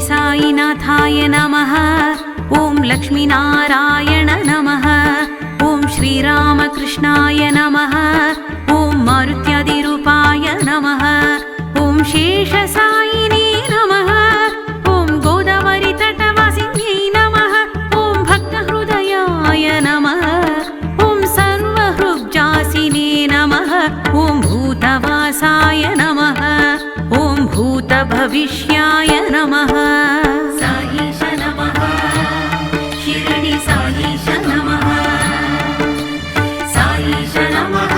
साईनाथाय नमः। ॐ लक्ष्मीनारायण नमः। ॐ श्रीरामकृष्णाय नमः। ॐ मारुत्यादिरूपाय नमः। ॐ शेषसायिने नमः। ॐ गोदावरी तटवासिन्यै नमः। ॐ भक्तहृदयाय नमः। ॐ सर्वहृग्जासिने नमः। ॐ भूतवासाय नमः। ॐ भूतभविष्याय नमः। साईश नमः। शिरडी साईश नमः। साईश नमः।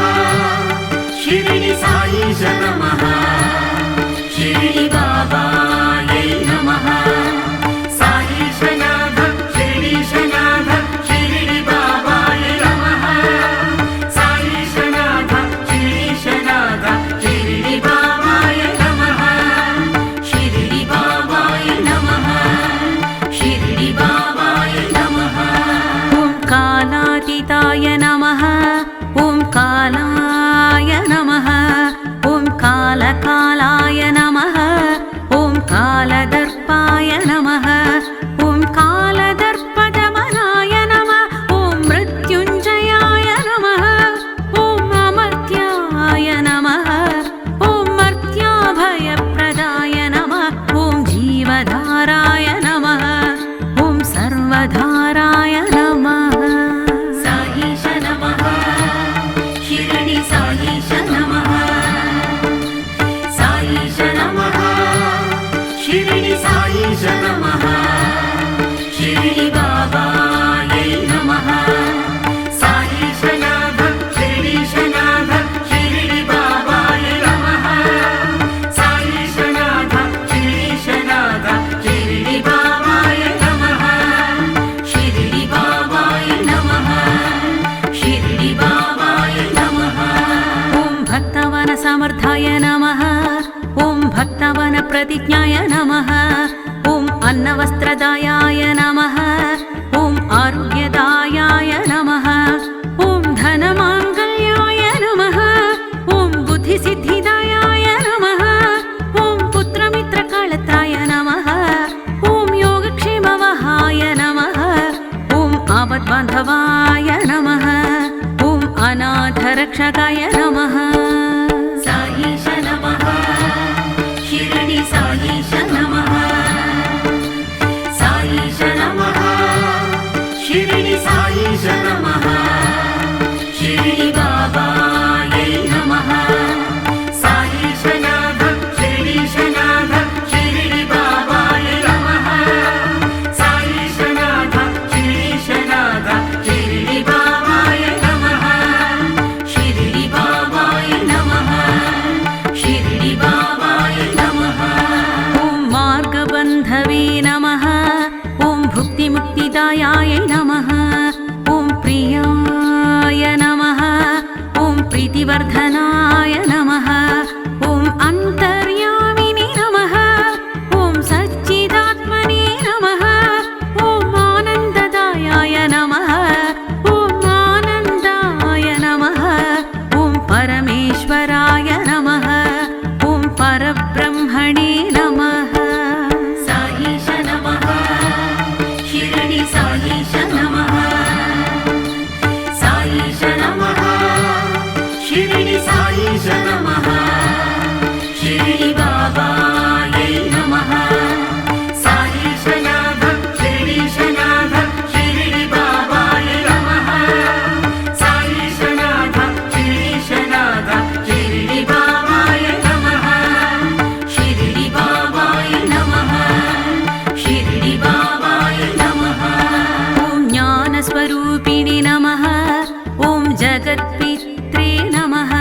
शिरडी साईश नमः। शिरडी बाबायै नमः। साईशनाथ शिरडीशनाथ शिरडी बाबाय नमः। साईशनाथ शिरडीशनाथ शिरडी बाबाय नमः। शिरडी बाबाय नमः। शिरडी बाबाय नमः। ॐ कालातीताय नमः। ॐ कालाय नमः। ॐ कालकालाय नमः। ॐ कालदर्पाय नमः। ॐ कालदर्पदमनाय नमः। ॐ मृत्युञ्जयाय नमः। ॐ अमर्त्याय नमः। ॐ मर्त्याभयप्रदाय नमः। ॐ जीवधाराय नमः। ॐ सर्वधाराय नमः। साईश नमः। शिरडी साईश नमः। साईश नमः। शिरडी साईश नमः। शिरडी बाबायै नमः। साईशनाथ शिरडीशनाथ शिरडी बाबाय नमः। साईशनाथ शिरडीशनाथ शिरडी बाबाय नमः। शिरडी बाबाय नमः। शिरडी बाबाय नमः। ॐ भक्तवनसमर्थाय नमः। ॐ भक्तवनप्रतिज्ञाय नमः। ॐ अन्नवस्त्रदायाय नमः। ॐ आरोग्यदायाय नमः। ॐ धनमाङ्गल्याय नमः। ॐ बुद्धिसिद्धिदायाय नमः। ॐ पुत्रमित्रकळत्राय नमः। ॐ योगक्षेमवहाय नमः। ॐ आपद्बान्धवाय नमः। ॐ अनाथरक्षकाय नमः। साईश नमः। शिरडी साईश नमः। साईश नमः। शिरडी साईश नमः। शिरडी बाबायै नमः। साईशनाथ शिरडीशनाथ शिरडी बाबाय नमः। साईशनाथ शिरडीशनाथ शिरडी बाबाय नमः। शिरडी बाबाय नमः। शिरडी बाबाय नमः। ॐ मार्गबन्धवे नमः। ॐ भुक्तिमुक्तिदायाय नमः। ॐ प्रियाय नमः। ॐ प्रीतिवर्धनाय नमः। ॐ अन्तर्यामिने नमः। ॐ सच्चिदात्मने नमः। ॐ आनन्ददायाय नमः। ॐ आनन्दाय नमः। ॐ परमेश्वराय नमः। ॐ परब्रह्मणे नमः। साईश नमः। शिरडी साईश नमः। साईश नमः। शिरडी साईश नमः। शिरडी बाबायै नमः। साईशनाथ शिरडीशनाथ शिरडी बाबाय नमः। साईशनाथ शिरडीशनाथ शिरडी बाबाय नमः। शिरडी बाबाय नमः। शिरडी बाबाय नमः। ॐ ज्ञानस्वरूपिणे नमः। ॐ जगत्पित्रे नमः।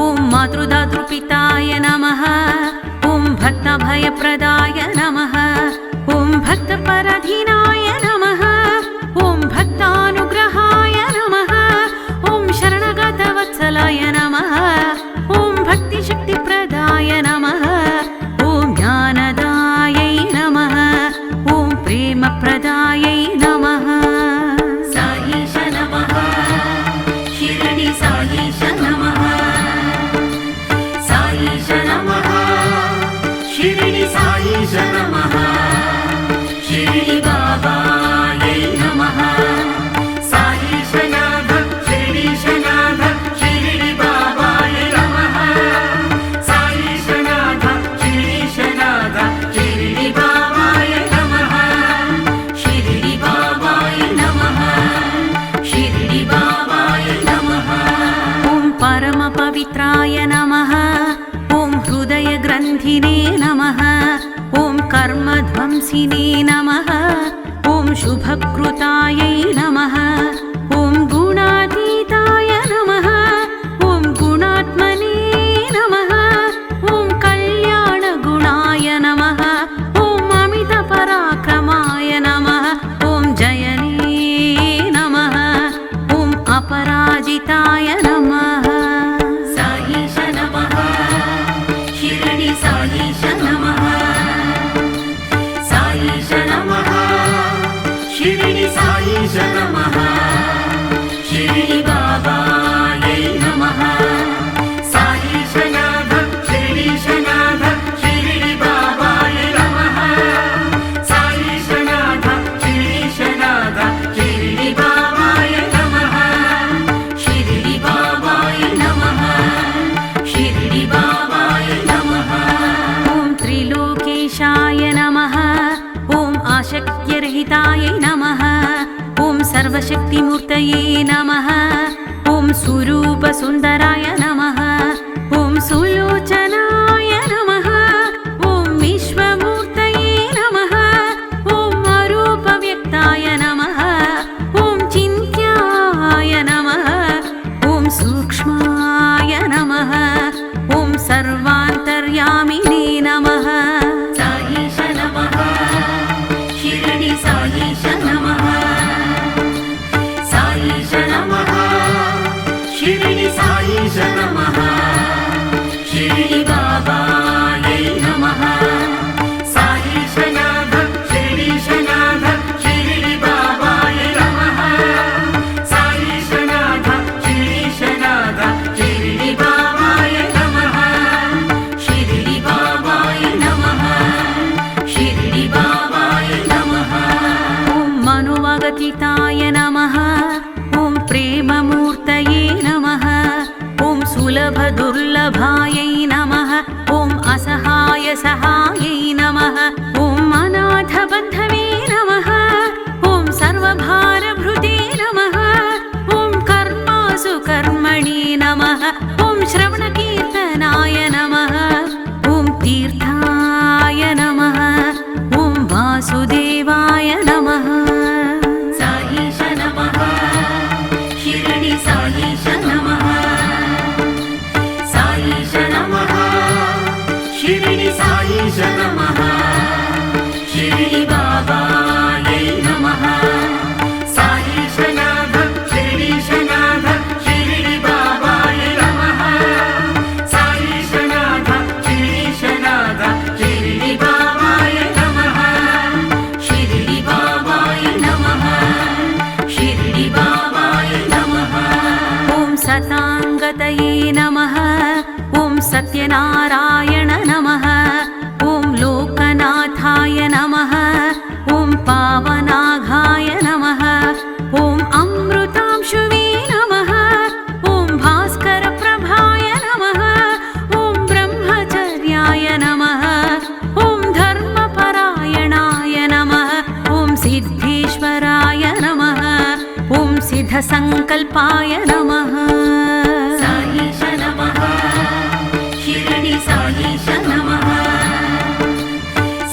ॐ मातृदातृपिताय नमः। ॐ भक्तभयप्रदाय नमः। ॐ भक्तपराधीनाय नमः। ॐ भक्तानुग्रहाय नमः। ॐ शरणगतवत्सलाय नमः। ॐ भक्तिशक्तिप्रदाय नमः। ॐ ज्ञानदायै नमः। ॐ प्रेमप्रदायै नमः। साईश नमः। शिरडी साईश नमः। साईश नमः। शिरडी साईश नमः। विद्वांसिने नमः ॐ शुभकृतायै नमः ॐ गुणातीताय नमः ॐ गुणात्मने नमः ॐ कल्याणगुणाय नमः ॐ अमितपराक्रमाय नमः ॐ जयने नमः ॐ अपराजिताय नमः साईश नमः शिरडी साईश नमः साईश नमः शिरडी साईश नमः शिरडी बाबायै नमः साईश नाथ शिरडीश नाथ शिरडी बाबाय नमः साईश नाथ शिरडीश नाथ शिरडी बाबाय नमः शिरडी बाबाय नमः शिरडी बाबाय नमः ॐ त्रिलोकेशाय नमः ॐ आशक्यरहिताय नमः ॐ सर्वशक्तिमूर्तये नमः ॐ स्वरूपसुन्दराय नमः ॐ सुलोचनाय नमः ॐ विश्वमूर्तये नमः ॐ अरूपव्यक्ताय नमः ॐ चिन्त्याय नमः ॐ सूक्ष्माय नमः ॐ सर्वान्तर्यामिने नमः साईश नमः शिरडी साईश नमः साईश नमः शिरडी साईश नमः शिरडी बाबायै नमः साईश नाथ शिरडीश नाथ शिरडी बाबाय नमः साईश नाथ शिरडीश नाथ शिरडी बाबाय नमः शिरडी बाबाय नमः शिरडी बाबाय नमः ॐ मनोवागतिताय नमः ॐ प्रेममूर्तये नमः ॐ सुलभदुर्लभायै नमः ॐ असहाय सहायै नमः ॐ अनाथबन्धवे नमः ॐ सर्वभारभृते नमः ॐ कर्मासु कर्मणि नमः ॐ श्रवणकीर्तनाय नमः ॐ तीर्थाय नमः ॐ वासुदेवाय नमः साईश नमः शिरडी साईश नमः साईश नमः शिरडी साईश नमः शिरडी बाबायै नमः साईश नाथ शिरडीश नाथ शिरडी बाबाय नमः साईश नाथ शिरडीश नाथ शिरडी बाबाय नमः शिरडी बाबाय नमः शिरडी बाबाय नमः ॐ सताङ्गतये नमः ॐ सत्यनारायण नमः ॐ लोकनाथाय नमः ॐ पावनाघाय नमः ॐ अमृतांशुवे नमः ॐ भास्करप्रभाय नमः ॐ ब्रह्मचर्याय नमः ॐ धर्मपरायणाय नमः ॐ सिद्धेश्वराय नमः ॐ सिद्धसङ्कल्पाय नमः साईश नमः शिरडी साईश नमः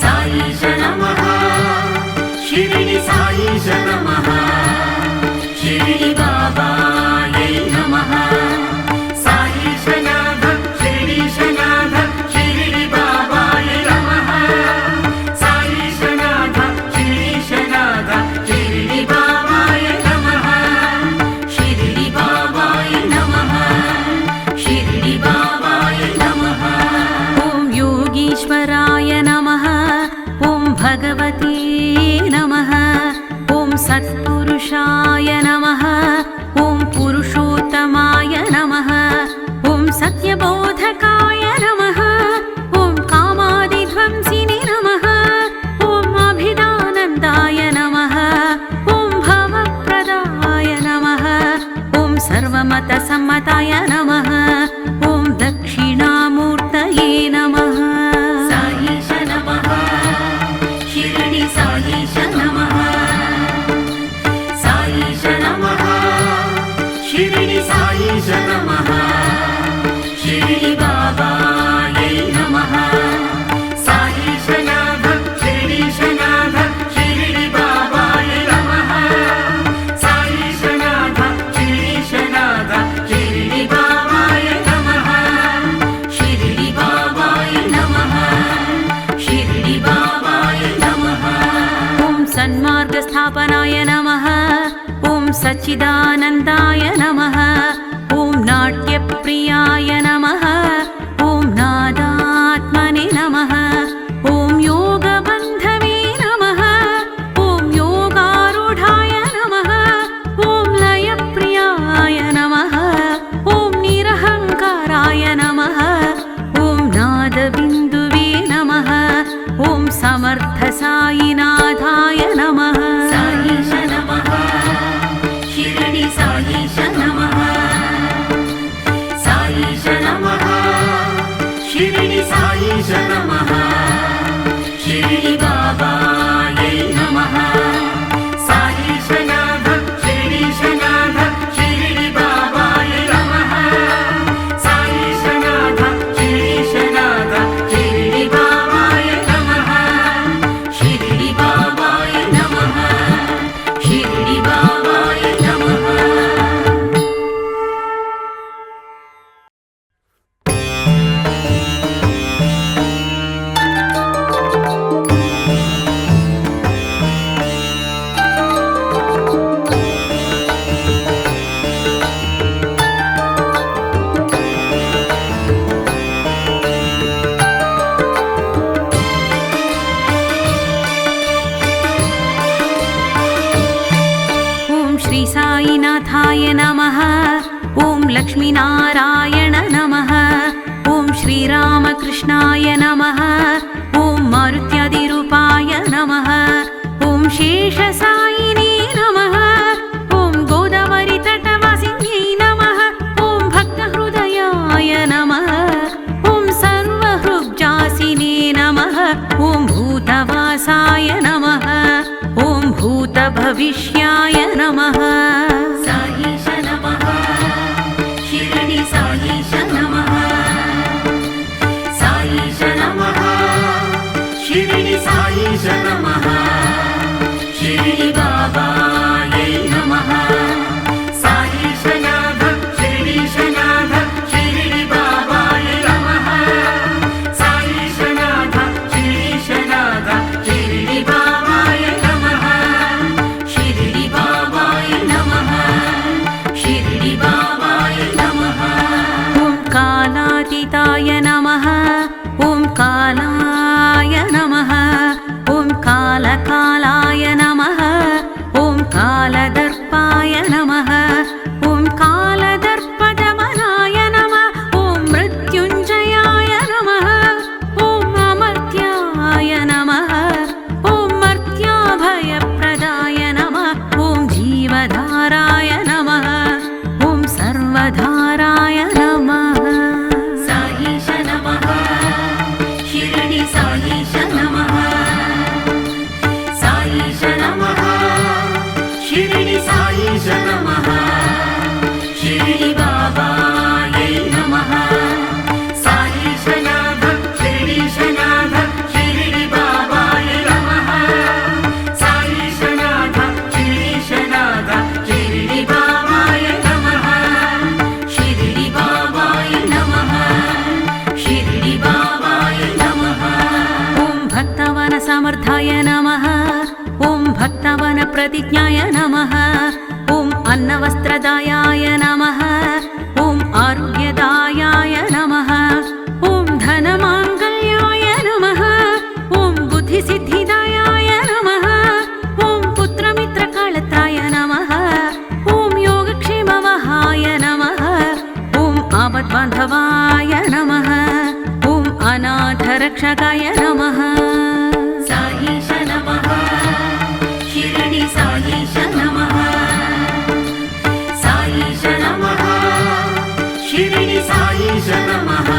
साईश नमः शिरडी साईश नमः शिरडी बाबायै नमः साईश नाथ शिरडीश नाथ शिरडी बाबाय नमः साईश नाथ शिरडीश नाथ शिरडी बाबाय नमः शिरडी बाबाय नमः शिरडी बाबाय नमः ॐ योगीश्वराय नमः ॐ भगवते नमः ॐ सत्पुरुषाय नमः ॐ पुरुषोत्तमाय नमः ॐ सत्यबोधकाय नमः ॐ कामादिध्वंसिने नमः ॐ अभिदानन्दाय नमः ॐ भवप्रदाय नमः ॐ सर्वमतसम्मताय नमः ॐ दक्षिणामूर्तये नमः साईश नमः शिरडी साईश नमः साईश नमः शिरडी साईश नमः शिरडी बाबायै नमः साईश नाथ शिरडीश नाथ सच्चिदानन्दाय नमः ॐ नाट्यप्रियाय नमः ॐ नादात्मने नमः ॐ योगबन्धवे नमः ॐ योगारूढाय नमः ॐ लयप्रियाय नमः ॐ निरहङ्काराय नमः ॐ नादबिन्दुवे नमः ॐ समर्थसायिनाथाय नमः साईश नमः शिरडि साईश नमः साईश नमः शिरडि साईश नमः शिरडि बाबायै नमः साईशनाथ शिरडीशनाथ शिरडि बाबाय नमः साईशनाथ शिरडीशनाथ शिरडि बाबाय नमः शिरडि बाबाय नमः शिरडि बाबाय नमः ॐ श्री साईनाथाय नमः ॐ लक्ष्मीनारायण नमः ॐ श्रीरामकृष्णाय नमः ॐ मारुत्यादिरूपाय नमः ॐ शेषसायिने नमः ॐ गोदावरीतटवासिन्यै नमः ॐ भक्तहृदयाय नमः ॐ सर्वहृग्जासिने नमः ॐ भूतवासाय नमः ॐ भूतभविष्याय नमः साईश नमः शिरडि साईश नमः साईश नमः शिरडि साईश नमः शिरडि बाबायै नमः साईशनाथ शिरडीशनाथ शिरडि बाबाय नमः साईशनाथ शिरडीशनाथ शिरडि बाबाय नमः शिरडि बाबाय नमः शिरडि बाबाय नमः ॐ कालातीताय नमः ॐ कालाय नमः ॐ कालकालाय नमः ॐ कालदर्पाय नमः ॐ कालदर्पदमनाय नमः ॐ मृत्युञ्जयाय नमः ॐ अमर्त्याय नमः ॐ मर्त्याभयप्रदाय नमः ॐ जीवधाराय नमः ॐ सर्वधाराय नमः साईश नमः शिरडि साईश नमः साईश नमः शिरडि साईश नमः शिरडि बाबायै नमः साईशनाथ शिरडीशनाथ शिरडि बाबाय नमः साईशनाथ शिरडीशनाथ शिरडि बाबाय नमः शिरडि बाबाय नमः शिरडि बाबाय नमः ॐ भक्तवनसमर्थाय नमः ॐ भक्तवनप्रतिज्ञाय नमः ॐ अन्नवस्त्रदायाय नमः ॐ आरोग्यदायाय नमः ॐ धनमाङ्गल्याय नमः ॐ बुद्धिसिद्धिदायाय नमः ॐ पुत्रमित्रकळत्राय नमः ॐ योगक्षेमवहाय नमः ॐ आपद्बान्धवाय नमः ॐ अनाथरक्षकाय नमः साईश नमः शिरडि साईश नमः साईश नमः शिरडि साईश नमः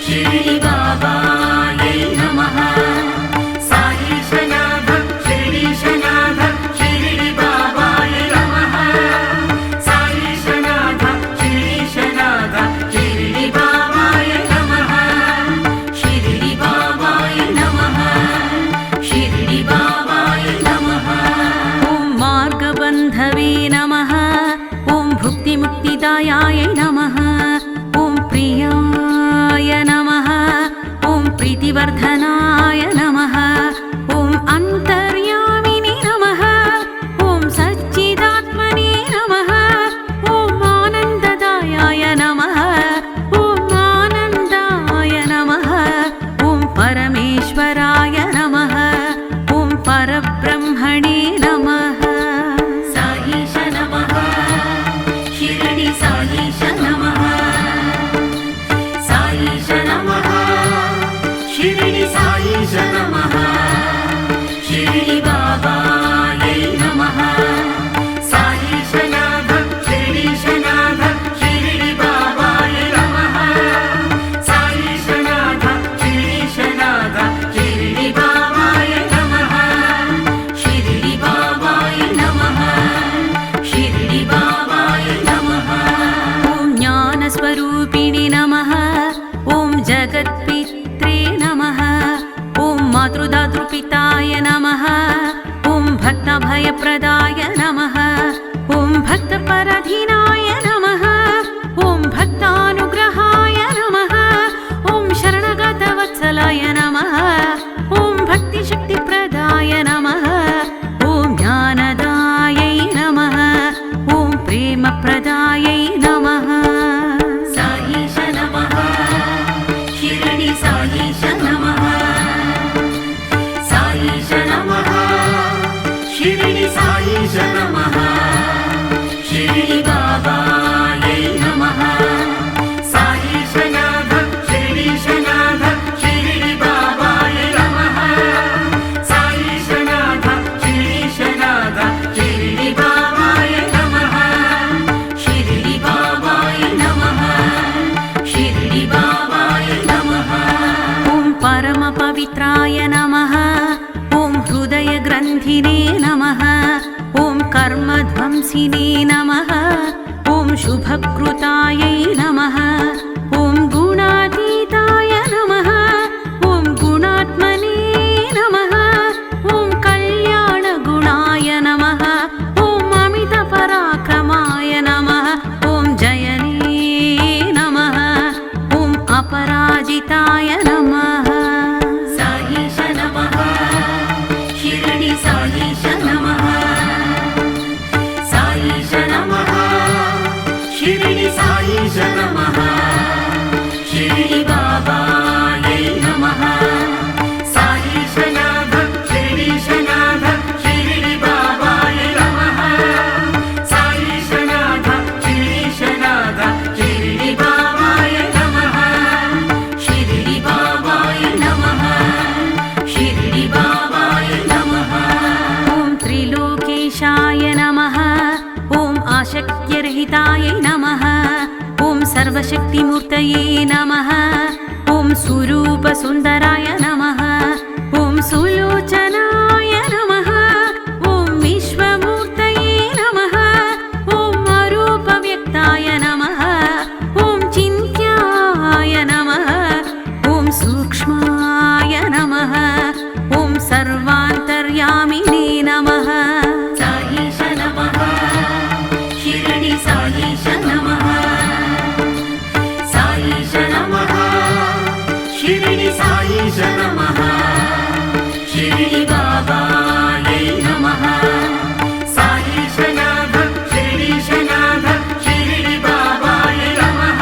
शिरडि बाबायै नमः साईशनाथ शिरडीशनाथ शिरडि बाबाय नमः साईशनाथ शिरडीशनाथ शिरडि बाबाय नमः शिरडि बाबाय गिरिगन्धिने नमः ॐ कर्मध्वंसिने नमः ॐ शुभकृतायै नमः ॐ गुणातीताय नमः ॐ गुणात्मने नमः ॐ कल्याणगुणाय नमः ॐ अमितपराक्रमाय नमः ॐ जयने नमः ॐ अपराजिताय नमः साईश नमः शिरडि साईश नमः साईश नमः शिरडि साईश नमः शिरडि बाबायै नमः साईशनाथ शिरडीशनाथ शिरडि बाबाय नमः साईशनाथ शिरडीशनाथ शिरडि बाबाय नमः शिरडि बाबाय नमः शिरडि बाबाय नमः ॐ त्रिलोकेशाय नमः ॐ आशक्यरहिताय नमः ॐ सर्वशक्तिमूर्तये नमः ॐ स्वरूपसुन्दराय नमः ॐ सुलोचनाय नमः ॐ विश्वमूर्तये नमः ॐ अरूपव्यक्ताय नमः ॐ चिन्त्याय नमः ॐ सूक्ष्माय नमः ॐ सर्वान्तर्यामिने नमः साईश नमः शिरडि साईश नमः साईश नमः शिरडि साईश नमः शिरडि बाबायै नमः साईशनाथ शिरडीशनाथ शिरडि बाबाय नमः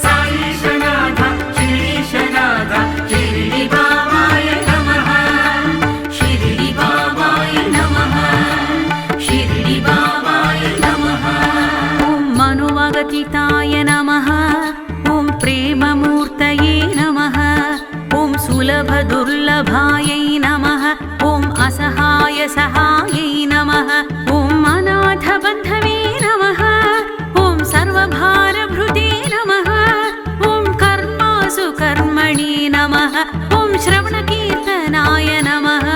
साईशनाथ शिरडीशनाथ शिरडि बाबाय नमः शिरडि बाबाय नमः शिरडि बाबाय नमः ॐ मनोवगतिताय नमः ॐ प्रेममूर्तये नमः ॐ सुलभदुर्लभायै नमः ॐ असहाय सहायै नमः ॐ अनाथबन्धवे नमः ॐ सर्वभारभृते नमः ॐ कर्मासु कर्मणि नमः ॐ श्रवणकीर्तनाय नमः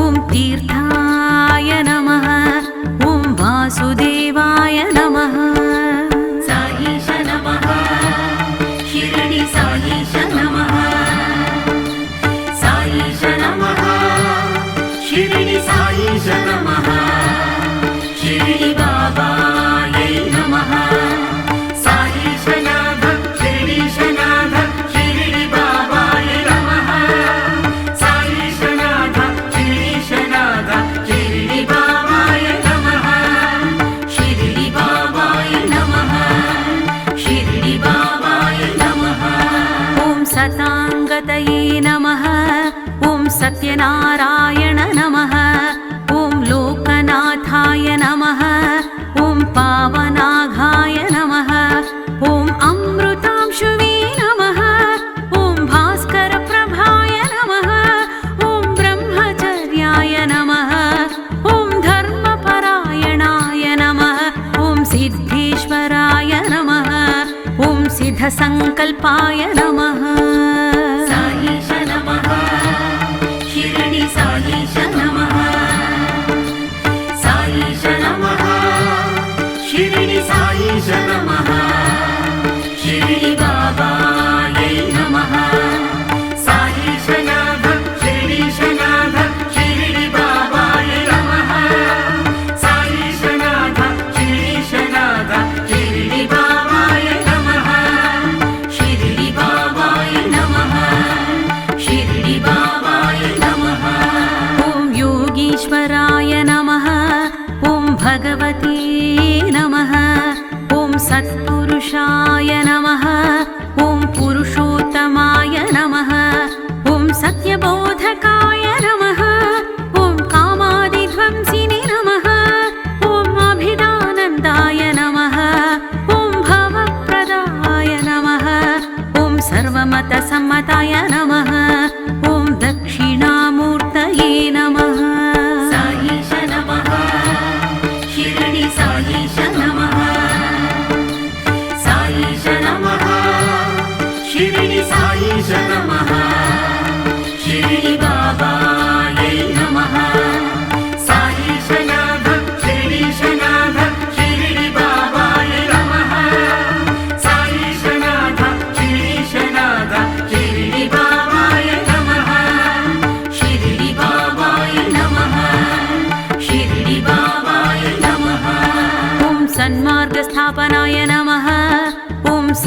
ॐ तीर्थाय नमः ॐ वासुदेवाय नमः साईश नमः शिरडि साईश नमः साईश नमः शिरडि साईश नमः शिरडि बाबायै नमः साईशनाथ शिरडीशनाथ शिरडि बाबाय नमः साईशनाथ शिरडीशनाथ शिरडि बाबाय नमः शिरडि बाबाय नमः शिरडि बाबाय नमः ॐ सताङ्गतये नमः ॐ सत्यनारायण नमः ॐ लोकनाथाय नमः ॐ पावनाघाय नमः ॐ अमृतांशुवे नमः ॐ भास्करप्रभाय नमः ॐ ब्रह्मचर्याय नमः ॐ धर्मपरायणाय नमः ॐ सिद्धेश्वराय नमः ॐ सिद्धसङ्कल्पाय नमः साईश नमः शिरडि साईश नमः साईश नमः शिरडि साईश नमः शिरडि बाबायै नमः साईशनाथ शिरडीशनाथ शिरडि बाबाय नमः साईशनाथ शिरडीशनाथ शिरडि बाबाय नमः शिरडि बाबाय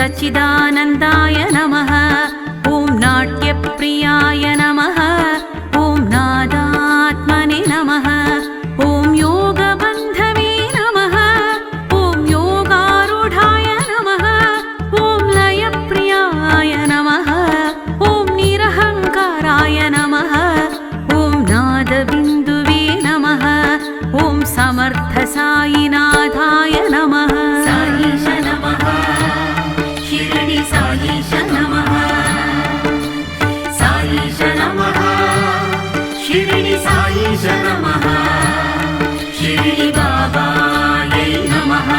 सच्चिदानन्दाय नमः ॐ नाट्यप्रियाय नमः ॐ नादात्मने नमः ॐ योगबन्धवे नमः ॐ योगारूढाय नमः ॐ लयप्रियाय नमः ॐ निरहङ्काराय नमः ॐ नादबिन्दुवे नमः ॐ समर्थसायिनाथाय नमः साईश नमः शिरडि साईश नमः साईश नमः शिरडि साईश नमः शिरडि बाबायै नमः